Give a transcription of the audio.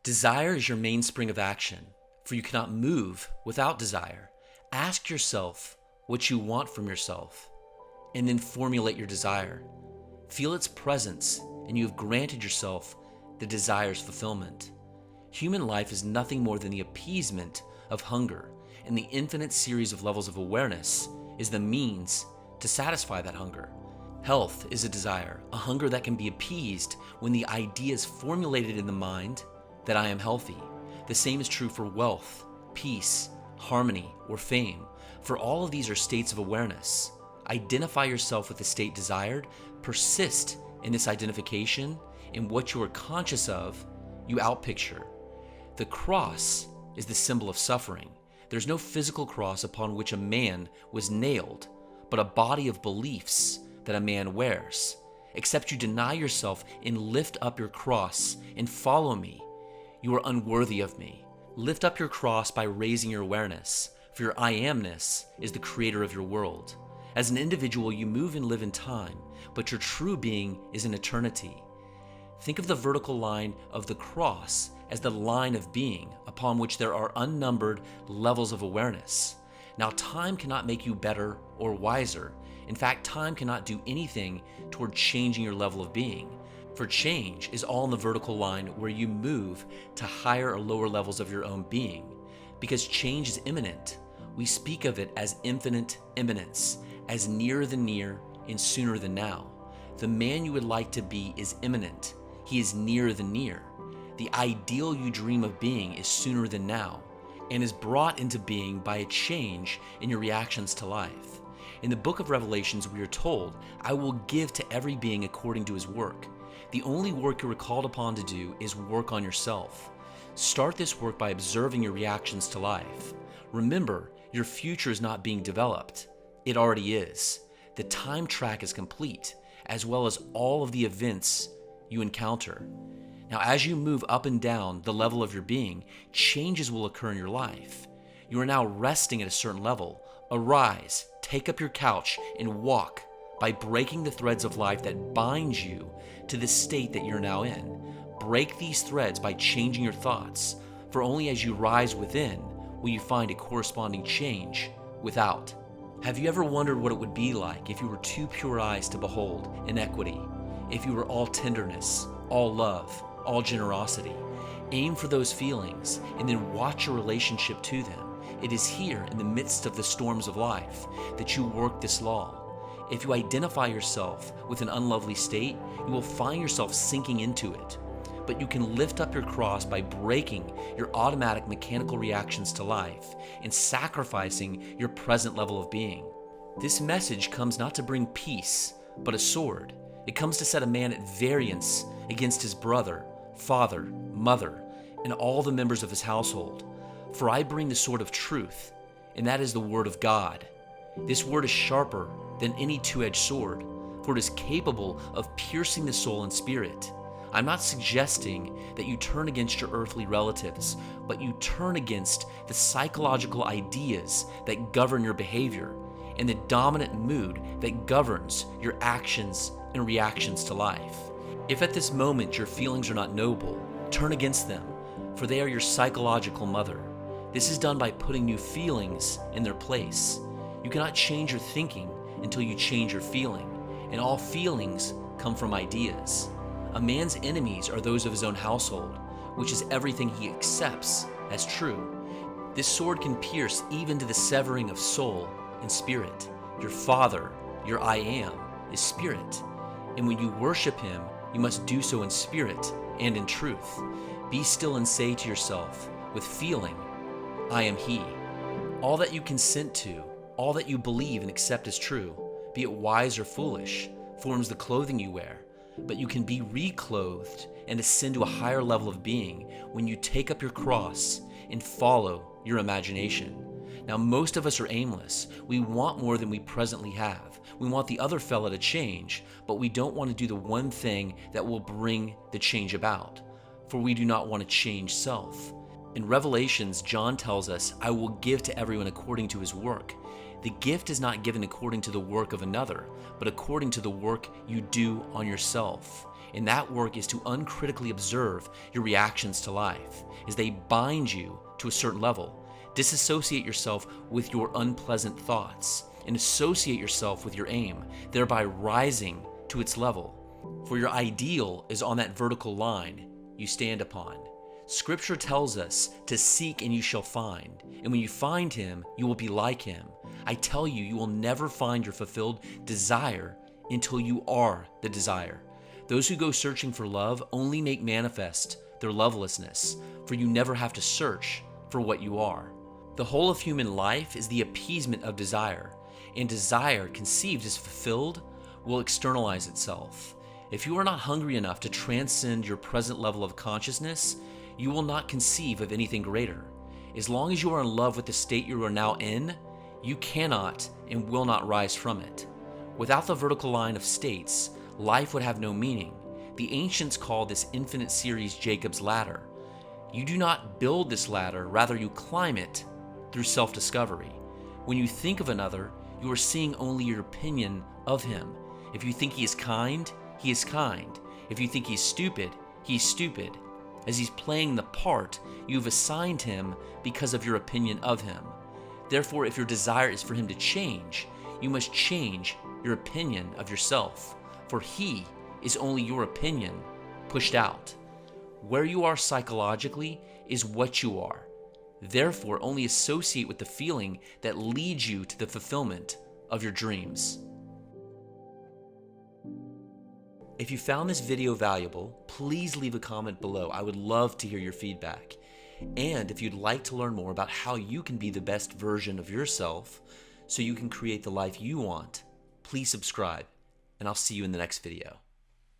Desire is your mainspring of action, for you cannot move without desire. Ask yourself what you want from yourself, and then formulate your desire. Feel its presence, and you have granted yourself the desire's fulfillment. Human life is nothing more than the appeasement of hunger, and the infinite series of levels of awareness is the means to satisfy that hunger. Health is a desire, a hunger that can be appeased when the idea is formulated in the mind that I am healthy. The same is true for wealth, peace, harmony, or fame, for all of these are states of awareness. Identify yourself with the state desired, persist in this identification, and what you are conscious of, you outpicture. The cross is the symbol of suffering. There's no physical cross upon which a man was nailed, but a body of beliefs that a man wears. Except you deny yourself and lift up your cross and follow me, you are unworthy of me. Lift up your cross by raising your awareness, for your I amness is the creator of your world. As an individual, you move and live in time, but your true being is in eternity. Think of the vertical line of the cross as the line of being upon which there are unnumbered levels of awareness. Now, time cannot make you better or wiser. In fact, time cannot do anything toward changing your level of being. For change is all in the vertical line where you move to higher or lower levels of your own being. Because change is imminent, we speak of it as infinite imminence, as nearer than near and sooner than now. The man you would like to be is imminent. He is nearer than near. The ideal you dream of being is sooner than now, and is brought into being by a change in your reactions to life. In the book of Revelations, we are told, I will give to every being according to his work. The only work you are called upon to do is work on yourself. Start this work by observing your reactions to life. Remember, your future is not being developed. It already is. The time track is complete, as well as all of the events you encounter. Now, as you move up and down the level of your being, changes will occur in your life. You are now resting at a certain level. Arise, take up your couch, and walk by breaking the threads of life that bind you to the state that you're now in. Break these threads by changing your thoughts, for only as you rise within will you find a corresponding change without. Have you ever wondered what it would be like if you were two pure eyes to behold inequity? If you were all tenderness, all love, all generosity? Aim for those feelings and then watch your relationship to them. It is here in the midst of the storms of life that you work this law. If you identify yourself with an unlovely state, you will find yourself sinking into it. But you can lift up your cross by breaking your automatic mechanical reactions to life and sacrificing your present level of being. This message comes not to bring peace, but a sword. It comes to set a man at variance against his brother, father, mother, and all the members of his household. For I bring the sword of truth, and that is the word of God. This word is sharper than any two-edged sword, for it is capable of piercing the soul and spirit. I'm not suggesting that you turn against your earthly relatives, but you turn against the psychological ideas that govern your behavior and the dominant mood that governs your actions and reactions to life. If at this moment your feelings are not noble, turn against them, for they are your psychological mother. This is done by putting new feelings in their place. You cannot change your thinking until you change your feeling, and all feelings come from ideas. A man's enemies are those of his own household, which is everything he accepts as true. This sword can pierce even to the severing of soul and spirit. Your Father, your I am, is spirit, and when you worship him, you must do so in spirit and in truth. Be still and say to yourself, with feeling, I am he. All that you consent to, all that you believe and accept as true, be it wise or foolish, forms the clothing you wear. But you can be reclothed and ascend to a higher level of being when you take up your cross and follow your imagination. Now, most of us are aimless. We want more than we presently have. We want the other fella to change, but we don't want to do the one thing that will bring the change about, for we do not want to change self. In Revelations, John tells us, I will give to everyone according to his work. The gift is not given according to the work of another, but according to the work you do on yourself. And that work is to uncritically observe your reactions to life as they bind you to a certain level. Disassociate yourself with your unpleasant thoughts and associate yourself with your aim, thereby rising to its level. For your ideal is on that vertical line you stand upon. Scripture tells us to seek and you shall find, and when you find him, you will be like him. I tell you, you will never find your fulfilled desire until you are the desire. Those who go searching for love only make manifest their lovelessness, for you never have to search for what you are. The whole of human life is the appeasement of desire, and desire conceived as fulfilled will externalize itself. If you are not hungry enough to transcend your present level of consciousness, you will not conceive of anything greater. As long as you are in love with the state you are now in, you cannot and will not rise from it. Without the vertical line of states, life would have no meaning. The ancients called this infinite series Jacob's ladder. You do not build this ladder, rather you climb it through self-discovery. When you think of another, you are seeing only your opinion of him. If you think he is kind, he is kind. If you think he's stupid, he's stupid. As he's playing the part you've assigned him because of your opinion of him. Therefore, if your desire is for him to change, you must change your opinion of yourself, for he is only your opinion pushed out. Where you are psychologically is what you are. Therefore, only associate with the feeling that leads you to the fulfillment of your dreams. If you found this video valuable, please leave a comment below. I would love to hear your feedback. And if you'd like to learn more about how you can be the best version of yourself so you can create the life you want, please subscribe, and I'll see you in the next video.